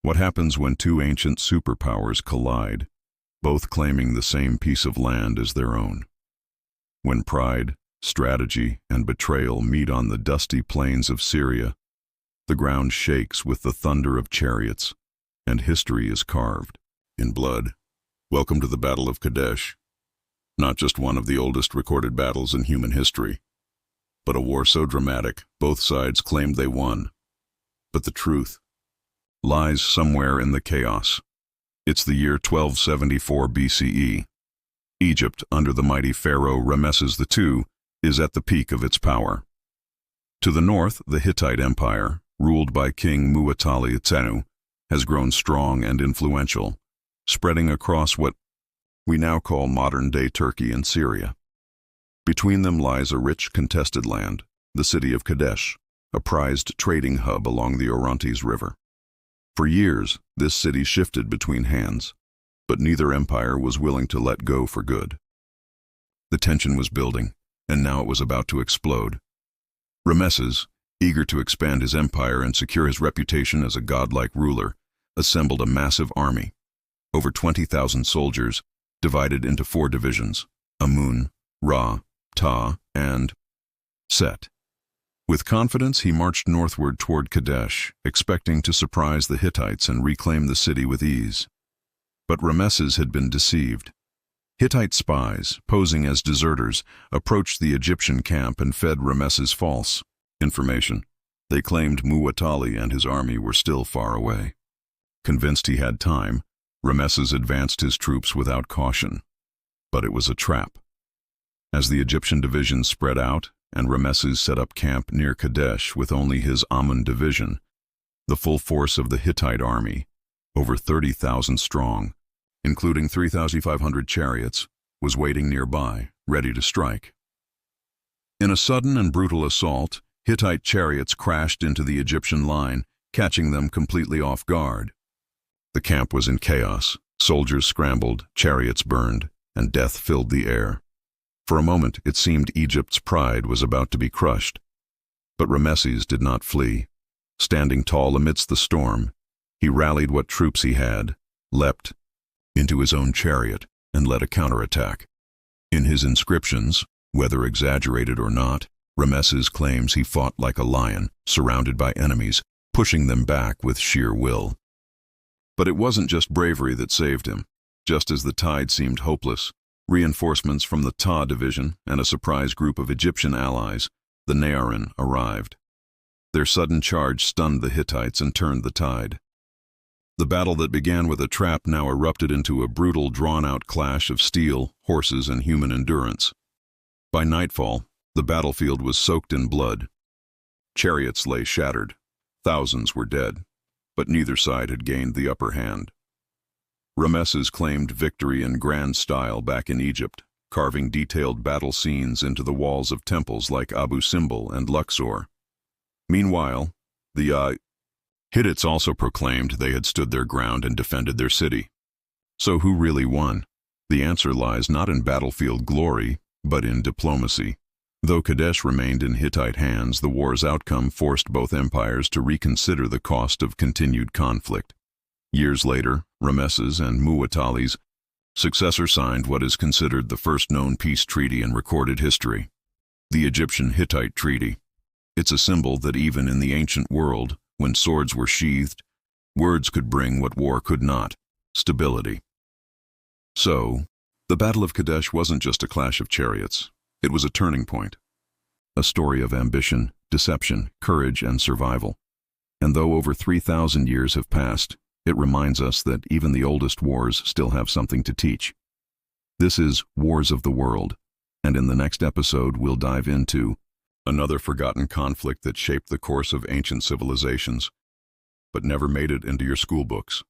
What happens when two ancient superpowers collide, both claiming the same piece of land as their own? When pride, strategy, and betrayal meet on the dusty plains of Syria, the ground shakes with the thunder of chariots, and history is carved in blood. Welcome to the Battle of Kadesh, not just one of the oldest recorded battles in human history, but a war so dramatic both sides claimed they won. But the truth lies somewhere in the chaos. It's the year 1274 BCE. Egypt, under the mighty Pharaoh Ramesses II, is at the peak of its power. To the north, the Hittite Empire, ruled by King Muwatalli II, has grown strong and influential, spreading across what we now call modern-day Turkey and Syria. Between them lies a rich, contested land, the city of Kadesh, a prized trading hub along the Orontes River. For years, this city shifted between hands, but neither empire was willing to let go for good. The tension was building, and now it was about to explode. Ramesses, eager to expand his empire and secure his reputation as a godlike ruler, assembled a massive army, over 20,000 soldiers, divided into 4 divisions: Amun, Ra, Ta, and Set. With confidence, he marched northward toward Kadesh, expecting to surprise the Hittites and reclaim the city with ease. But Ramesses had been deceived. Hittite spies, posing as deserters, approached the Egyptian camp and fed Ramesses false information. They claimed Muwatalli and his army were still far away. Convinced he had time, Ramesses advanced his troops without caution. But it was a trap. As the Egyptian divisions spread out, and Ramesses set up camp near Kadesh with only his Amun division, the full force of the Hittite army, over 30,000 strong, including 3,500 chariots, was waiting nearby, ready to strike. In a sudden and brutal assault, Hittite chariots crashed into the Egyptian line, catching them completely off guard. The camp was in chaos. Soldiers scrambled, chariots burned, and death filled the air. For a moment, it seemed Egypt's pride was about to be crushed. But Ramesses did not flee. Standing tall amidst the storm, he rallied what troops he had, leapt into his own chariot, and led a counterattack. In his inscriptions, whether exaggerated or not, Ramesses claims he fought like a lion, surrounded by enemies, pushing them back with sheer will. But it wasn't just bravery that saved him. Just as the tide seemed hopeless, reinforcements from the Ta division and a surprise group of Egyptian allies, the Nearin, arrived. Their sudden charge stunned the Hittites and turned the tide. The battle that began with a trap now erupted into a brutal, drawn-out clash of steel, horses, and human endurance. By nightfall, the battlefield was soaked in blood. Chariots lay shattered. Thousands were dead, but neither side had gained the upper hand. Ramesses claimed victory in grand style back in Egypt, carving detailed battle scenes into the walls of temples like Abu Simbel and Luxor. Meanwhile, the Hittites also proclaimed they had stood their ground and defended their city. So who really won? The answer lies not in battlefield glory, but in diplomacy. Though Kadesh remained in Hittite hands, the war's outcome forced both empires to reconsider the cost of continued conflict. Years later, Ramesses and Muwatalli's successor signed what is considered the first known peace treaty in recorded history, the Egyptian-Hittite Treaty. It's a symbol that even in the ancient world, when swords were sheathed, words could bring what war could not: stability. So, the Battle of Kadesh wasn't just a clash of chariots. It was a turning point, a story of ambition, deception, courage, and survival. And though over 3,000 years have passed, it reminds us that even the oldest wars still have something to teach. This is Wars of the World, and in the next episode we'll dive into another forgotten conflict that shaped the course of ancient civilizations, but never made it into your school books.